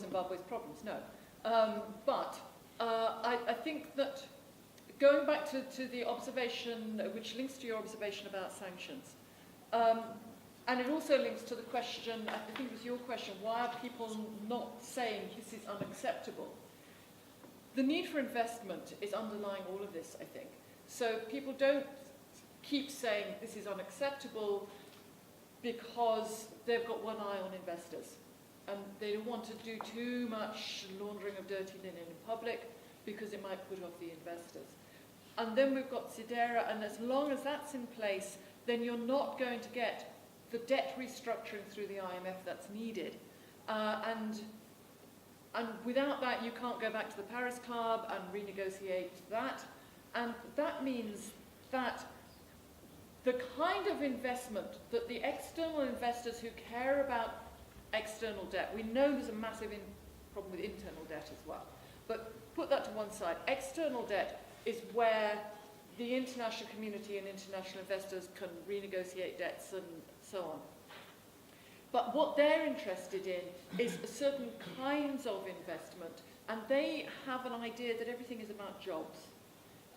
Zimbabwe's problems, no. But I think that going back to the observation, which links to your observation about sanctions, and it also links to the question, I think it was your question, why are people not saying this is unacceptable? The need for investment is underlying all of this, I think. So people don't keep saying this is unacceptable because they've got one eye on investors. And they don't want to do too much laundering of dirty linen in public because it might put off the investors. And then we've got Sidera, and as long as that's in place, then you're not going to get the debt restructuring through the IMF that's needed. And without that, you can't go back to the Paris Club and renegotiate that. And that means that the kind of investment that the external investors who care about external debt, we know there's a massive problem with internal debt as well, but put that to one side. External debt is where the international community and international investors can renegotiate debts and so on. But what they're interested in is certain kinds of investment, and they have an idea that everything is about jobs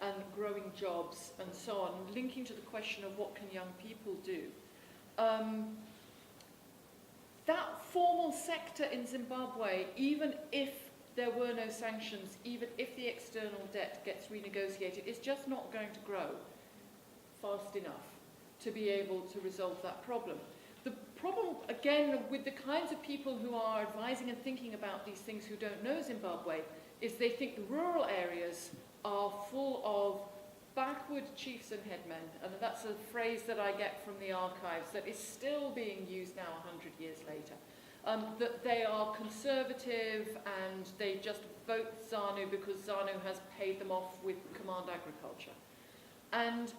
and growing jobs and so on, linking to the question of what can young people do. That formal sector in Zimbabwe, even if there were no sanctions, even if the external debt gets renegotiated, is just not going to grow fast enough to be able to resolve that problem. The problem, again, with the kinds of people who are advising and thinking about these things who don't know Zimbabwe, is they think the rural areas are full of backward chiefs and headmen, and that's a phrase that I get from the archives that is still being used now 100 years later. That they are conservative and they just vote ZANU because ZANU has paid them off with command agriculture. And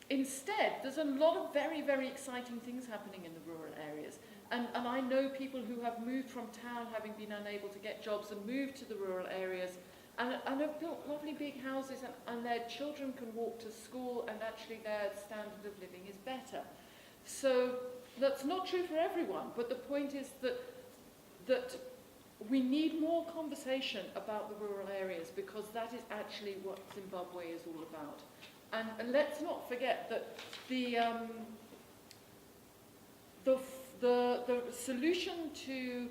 instead, there's a lot of very, very exciting things happening in the rural areas. And I know people who have moved from town having been unable to get jobs and moved to the rural areas and have built lovely big houses and their children can walk to school and actually their standard of living is better. So that's not true for everyone, but the point is that we need more conversation about the rural areas because that is actually what Zimbabwe is all about. And let's not forget that the solution to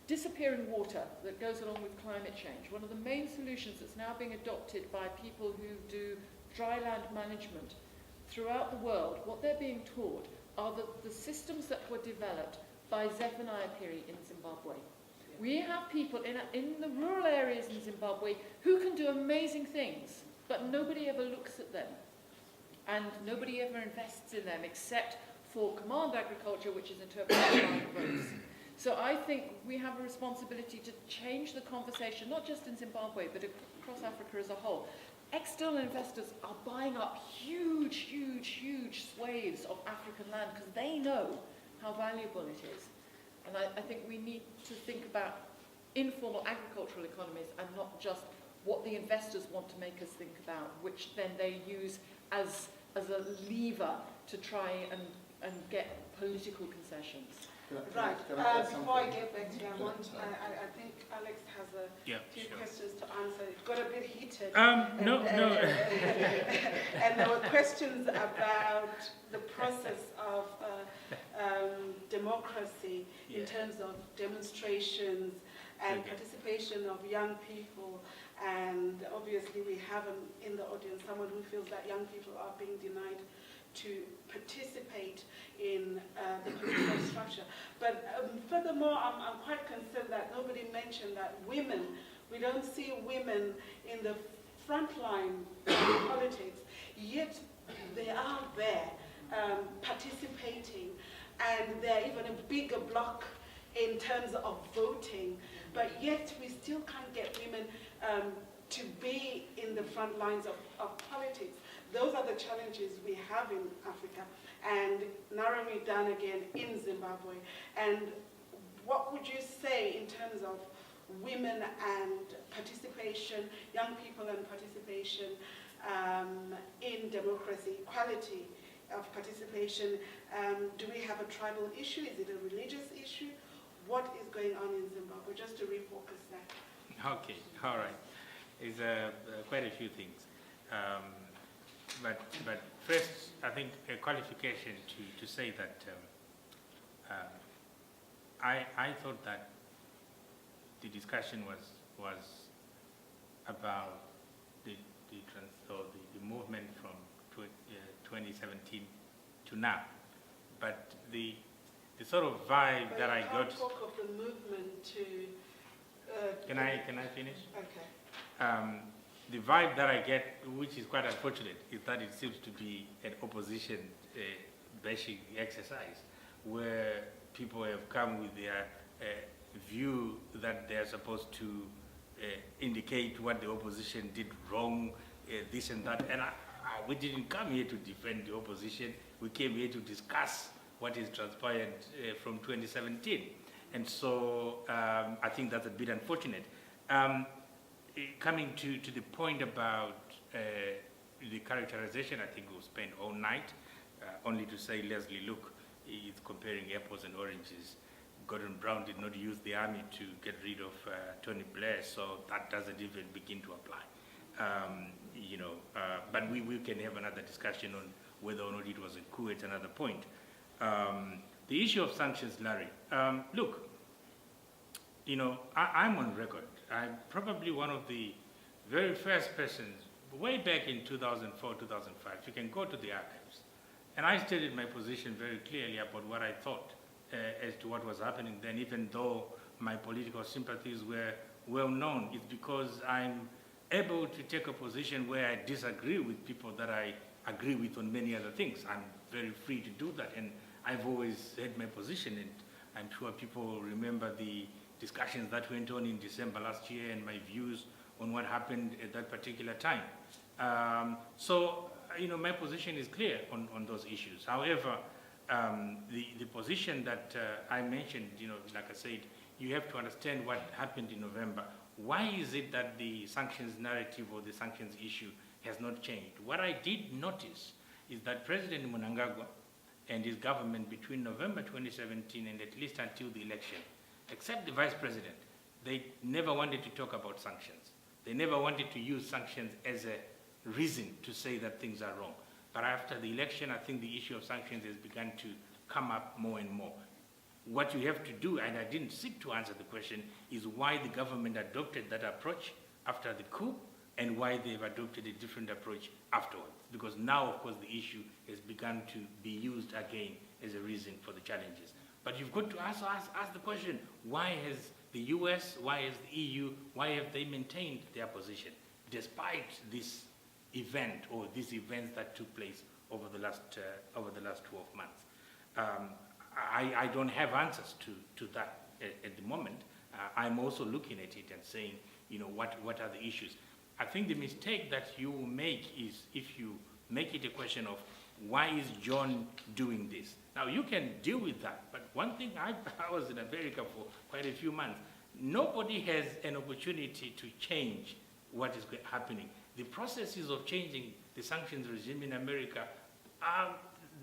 disappearing water that goes along with climate change, one of the main solutions that's now being adopted by people who do dry land management throughout the world, what they're being taught are the systems that were developed by Zephaniah Piri in Zimbabwe. We have people in the rural areas in Zimbabwe who can do amazing things, but nobody ever looks at them. And nobody ever invests in them except for command agriculture, which is interpreted by roads. So I think we have a responsibility to change the conversation, not just in Zimbabwe, but across Africa as a whole. External investors are buying up huge, huge, huge swathes of African land because they know how valuable it is. And I think we need to think about informal agricultural economies and not just what the investors want to make us think about, which then they use as a lever to try and get political concessions. Right. Before I get back to you, I think Alex has a few questions to answer. It got a bit heated. No. And there were questions about the process of democracy in terms of demonstrations and participation of young people. And obviously we have in the audience someone who feels that young people are being denied to participate in the political structure. But furthermore, I'm quite concerned that nobody mentioned that women, we don't see women in the front line of politics, yet they are there participating, and they're even a bigger block in terms of voting, but yet we still can't get women to be in the front lines of politics. Those are the challenges we have in Africa, and narrowing it down again in Zimbabwe. And what would you say in terms of women and participation, young people and participation in democracy, equality of participation? Do we have a tribal issue? Is it a religious issue? What is going on in Zimbabwe? Just to Okay, all right. It's quite a few things. But first, I think a qualification to say that I thought that the discussion was about the movement from 2017 to now. But the sort of vibe that I got. Talk of the movement to. Can I finish? Okay. The vibe that I get, which is quite unfortunate, is that it seems to be an opposition bashing exercise, where people have come with their view that they are supposed to indicate what the opposition did wrong, this and that. And we didn't come here to defend the opposition. We came here to discuss what is transpired from 2017. And so I think that's a bit unfortunate. Coming to the point about the characterization, I think we'll spend all night, only to say, Leslie, look, it's comparing apples and oranges. Gordon Brown did not use the army to get rid of Tony Blair, so that doesn't even begin to apply. But we can have another discussion on whether or not it was a coup at another point. The issue of sanctions, Larry. Look, I'm on record. I'm probably one of the very first persons, way back in 2004, 2005, you can go to the archives. And I stated my position very clearly about what I thought as to what was happening then, even though my political sympathies were well known. It's because I'm able to take a position where I disagree with people that I agree with on many other things. I'm very free to do that, and I've always had my position, and I'm sure people remember the discussions that went on in December last year and my views on what happened at that particular time. So my position is clear on those issues. However, the position that I mentioned, like I said, you have to understand what happened in November. Why is it that the sanctions narrative or the sanctions issue has not changed? What I did notice is that President Mnangagwa and his government between November 2017 and at least until the election, except the vice president, they never wanted to talk about sanctions. They never wanted to use sanctions as a reason to say that things are wrong. But after the election, I think the issue of sanctions has begun to come up more and more. What you have to do, and I didn't seek to answer the question, is why the government adopted that approach after the coup and why they've adopted a different approach afterwards. Because now, of course, the issue has begun to be used again as a reason for the challenges. But you've got to ask the question, why has the US, why has the EU, why have they maintained their position despite this event or these events that took place over the last 12 months? I don't have answers to that at the moment. I'm also looking at it and saying, what are the issues? I think the mistake that you will make is if you make it a question of why is John doing this? Now, you can deal with that, but one thing, I was in America for quite a few months. Nobody has an opportunity to change what is happening. The processes of changing the sanctions regime in America,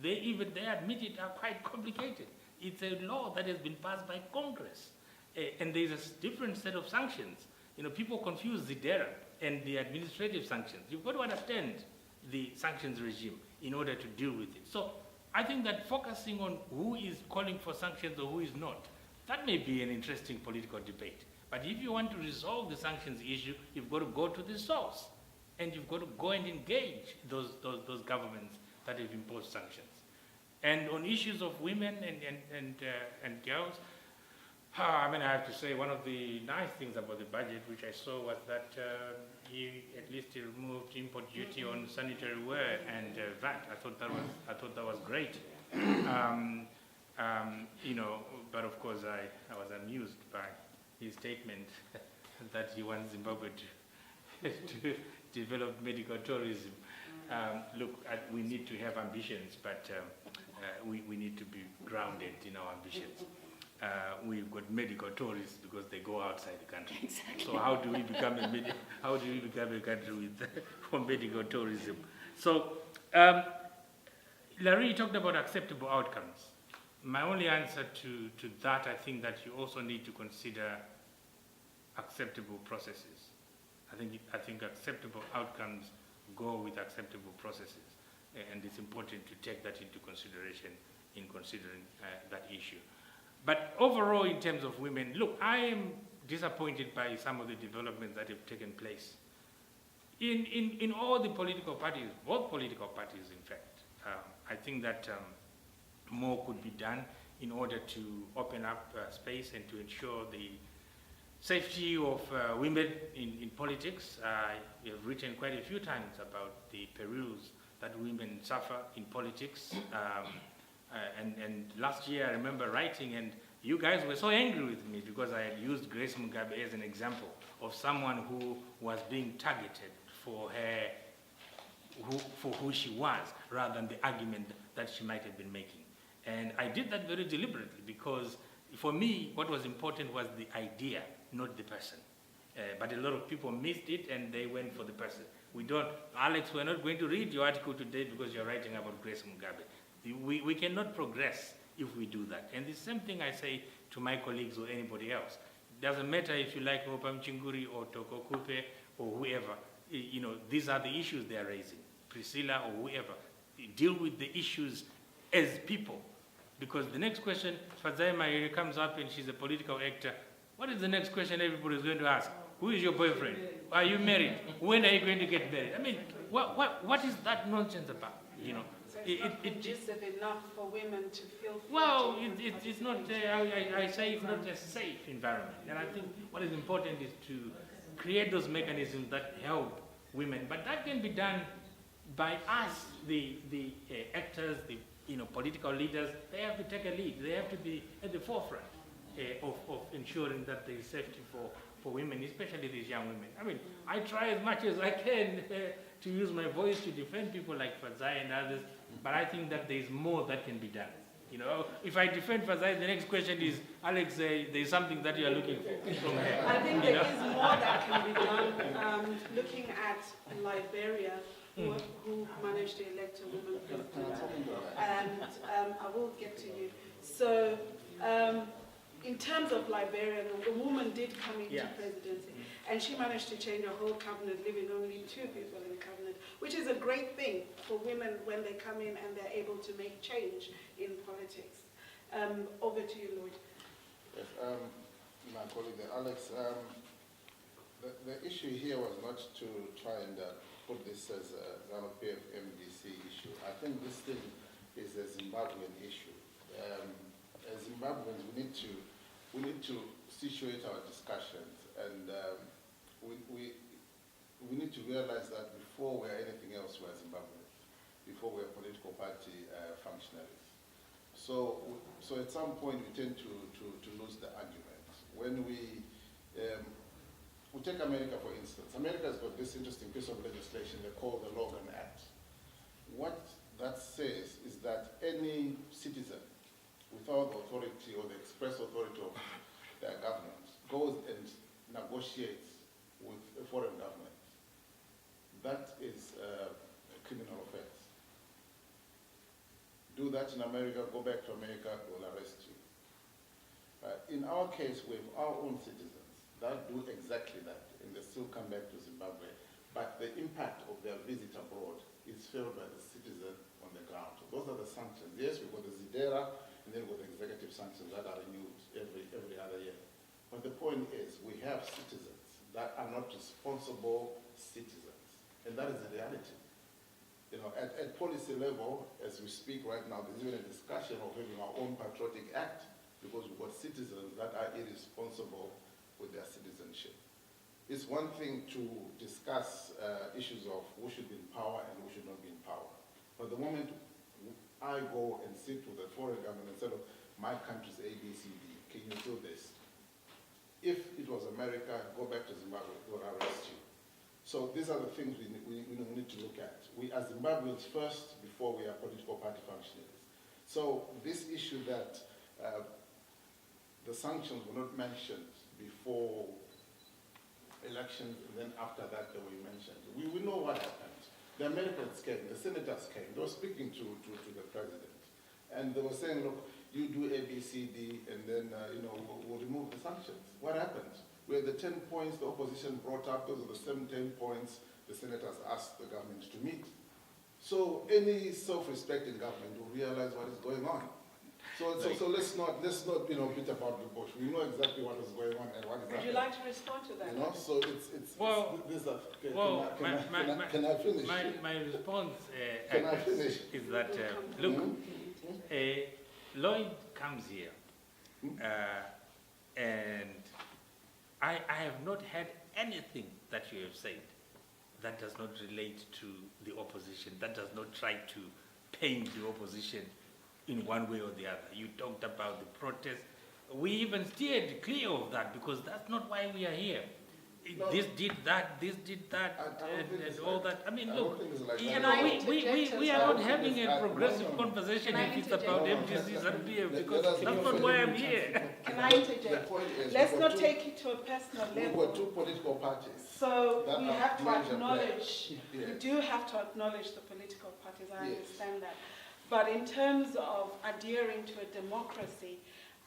they admit it, are quite complicated. It's a law that has been passed by Congress, and there's a different set of sanctions. People confuse the DERA and the administrative sanctions. You've got to understand the sanctions regime in order to deal with it. So I think that focusing on who is calling for sanctions or who is not, that may be an interesting political debate. But if you want to resolve the sanctions issue, you've got to go to the source, and you've got to go and engage those governments that have imposed sanctions. And on issues of women and girls, I have to say one of the nice things about the budget, which I saw, was that he removed import duty on sanitary ware and VAT. I thought that was great. But of course I was amused by his statement that he wants Zimbabwe to develop medical tourism. Look, we need to have ambitions, but we need to be grounded in our ambitions. We've got medical tourists because they go outside the country. Exactly. So how do we become a country for medical tourism? So, Larry talked about acceptable outcomes. My only answer to that, I think that you also need to consider acceptable processes. I think acceptable outcomes go with acceptable processes, and it's important to take that into consideration in considering that issue. But overall, in terms of women, look, I am disappointed by some of the developments that have taken place in all the political parties, both political parties, in fact. I think that more could be done in order to open up space and to ensure the safety of women in politics. I have written quite a few times about the perils that women suffer in politics. And last year I remember writing, and you guys were so angry with me because I had used Grace Mugabe as an example of someone who was being targeted for who she was, rather than the argument that she might have been making. And I did that very deliberately because for me, what was important was the idea, not the person. But a lot of people missed it and they went for the person. Alex, we're not going to read your article today because you're writing about Grace Mugabe. We cannot progress if we do that. And the same thing I say to my colleagues or anybody else. It doesn't matter if you like Mopam Chinguri or Toko Kupe or whoever. You know, these are the issues they are raising. Priscilla or whoever. Deal with the issues as people. Because the next question, Fadzai Maire comes up and she's a political actor. What is the next question everybody is going to ask? Who is your boyfriend? Are you married? When are you going to get married? I mean, what is that nonsense about? You know, So it's not conducive enough for women to feel free. well, it's not, I say it's not a safe environment. And I think what is important is to create those mechanisms that help women. But that can be done by us, the actors, the political leaders. They have to take a lead. They have to be at the forefront of ensuring that there is safety for women, especially these young women. I mean, I try as much as I can to use my voice to defend people like Fadzai and others, but I think that there is more that can be done. You know, if I defend Fadzai, the next question is, Alex, there's something that you are looking for from her. I think there is more that can be done. Looking at Liberia, who managed to elect a woman president, and I will get to you. So, in terms of Liberia, a woman did come into presidency, and she managed to change a whole cabinet, leaving only 2 people in the cabinet, which is a great thing for women when they come in and they're able to make change in politics. Over to you, Lloyd. Yes, my colleague Alex, the issue here was not to try and put this as a ZANU-PF MDC issue. I think this thing is a Zimbabwean issue. As Zimbabweans, we need to situate our discussions, and we need to realize that before we're anything else, we're Zimbabweans. Before we're political party functionaries. So at some point we tend to lose the argument. When we take America for instance. America's got this interesting piece of legislation they call the Logan Act. What that says is that any citizen without the authority or the express authority of their government goes and negotiates with a foreign government. That is a criminal offense. Do that in America, go back to America, we'll arrest you. In our case, we have our own citizens that do exactly that, and they still come back to Zimbabwe. But the impact of their visit abroad is felt by the citizen on the ground. Those are the sanctions. Yes, we've got the ZIDERA, and then we've got the executive sanctions that are renewed every other year. But the point is, we have citizens that are not responsible citizens, and that is the reality. You know, at policy level, as we speak right now, there's even a discussion of having our own patriotic act, because we've got citizens that are irresponsible with their citizenship. It's one thing to discuss issues of who should be in power and who should not be in power. But the moment I go and sit with the foreign government and say, look, my country's A, B, C, D, can you do this? If it was America, go back to Zimbabwe, they will arrest you. So these are the things we need to look at. We are Zimbabweans first before we are political party functionaries. So this issue that the sanctions were not mentioned before elections, and then after that they were mentioned. We know what happened. The Americans came, the senators came, they were speaking to the president. And they were saying, look, you do A, B, C, D, and then we'll remove the sanctions. What happened? We were the 10 points the opposition brought up, those are the same 10 points the senators asked the government to meet. So any self-respecting government will realize what is going on. So let's not beat about the bush. We know exactly what is going on and what is Would happening. you like to respond to that? You know, so can I finish? My response Can I finish? is that, look, Lloyd comes here, and I have not heard anything that you have said that does not relate to the opposition, that does not try to paint the opposition in one way or the other. You talked about the protest. We even steered clear of that because that's not why we are here. No. This did that, and all that. I mean, look, we are not having a progressive conversation if it's about MGCs and PF because that's not why I'm here. Can I interject? Let's not take it to a personal level. We've got two political parties. So that we are have to major acknowledge, players. we do have to acknowledge the political parties, I understand that. But in terms of adhering to a democracy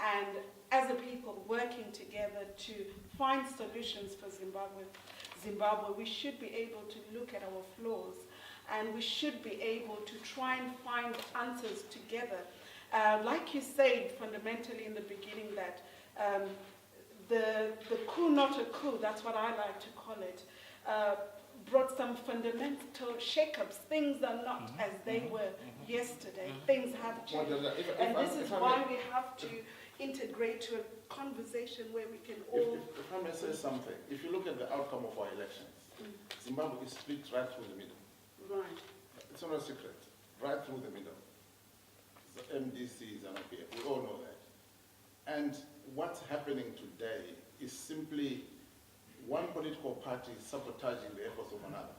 and as a people working together to find solutions for Zimbabwe, we should be able to look at our flaws and we should be able to try and find answers together. Like you said fundamentally in the beginning that the coup, not a coup, that's what I like to call it, brought some fundamental shake-ups. Things are not as they were yesterday. Things have changed. And this is why we have to integrate to a conversation where we can all... If I may say something, if you look at the outcome of our elections, Zimbabwe is split right through the middle. Right. It's not a secret. Right through the middle. The MDCs and OPF, we all know that. And what's happening today is simply one political party sabotaging the efforts of another.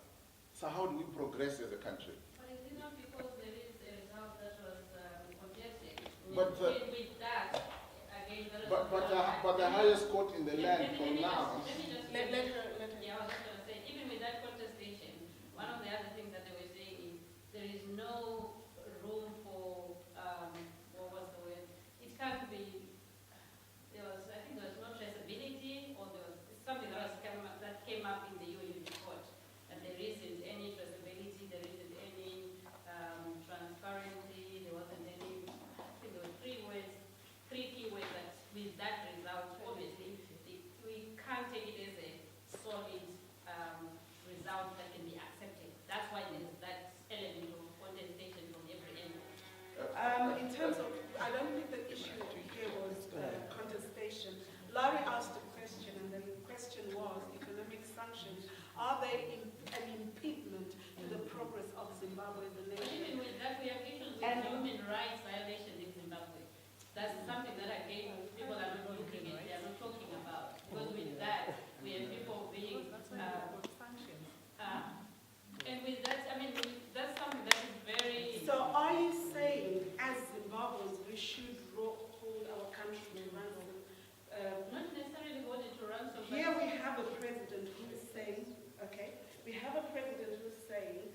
So how do we progress as a country? But is it not because there is a result that was contested? But with that, again, there is but the highest court in the land for now. Let her. Yeah, I was just going to say, even with that contestation, one of the other things that they were saying is there is no room for, what was the word? It can't be, I think there was no traceability, or there was something that came up in the UN report, that there isn't any traceability, there isn't any transparency, there wasn't any, I think there were three key words that with that result, obviously, we can't take it as a solid result that can be accepted. That's why there's that element of contestation from every angle. In terms of, I don't think the issue here was contestation. Larry asked a question, and the question was economic sanctions. Are they an impediment to the progress of Zimbabwe as a But nation? even with that, we have issues with human rights violations in Zimbabwe. That's something that, again, people are not looking at, they are not talking about. Because with that, we have people being... and with that, I mean, that's something that is very... So are you saying, as Zimbabweans, we should hold our country to ransom? not necessarily hold it to ransom, but... Here we have a president who is saying, we have a president who is saying,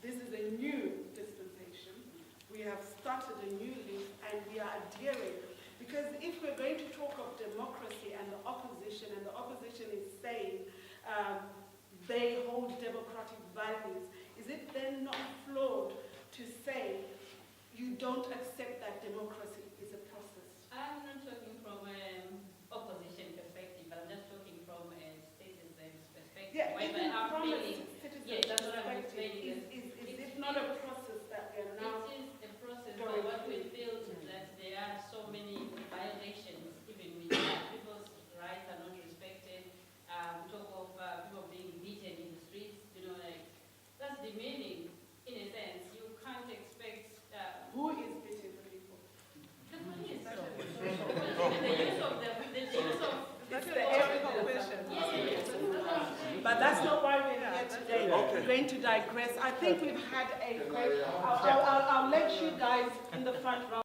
this is a new dispensation. We have started a new leaf and we are adhering. Because if we're going to talk of democracy and the opposition is saying they hold democratic values, is it then not flawed to say you don't accept that democracy is a process? I'm not talking from an opposition perspective, but I'm just talking from a citizen's perspective. Yeah, Whereby even I'm from a feeling, citizen's that's what I'm perspective, explaining. is it not a process that we are now... It is a process, going but what we through? feel is that there are so many violations, even with that. People's rights are not respected. Talk of people being beaten in the streets, that's demeaning in a sense. You can't expect... Who is beating the people? the police. The use of That's the ethical question. Yes. But that's not why we're here today. We're going to digress. I think we've had a great... I'll let you guys in the front row.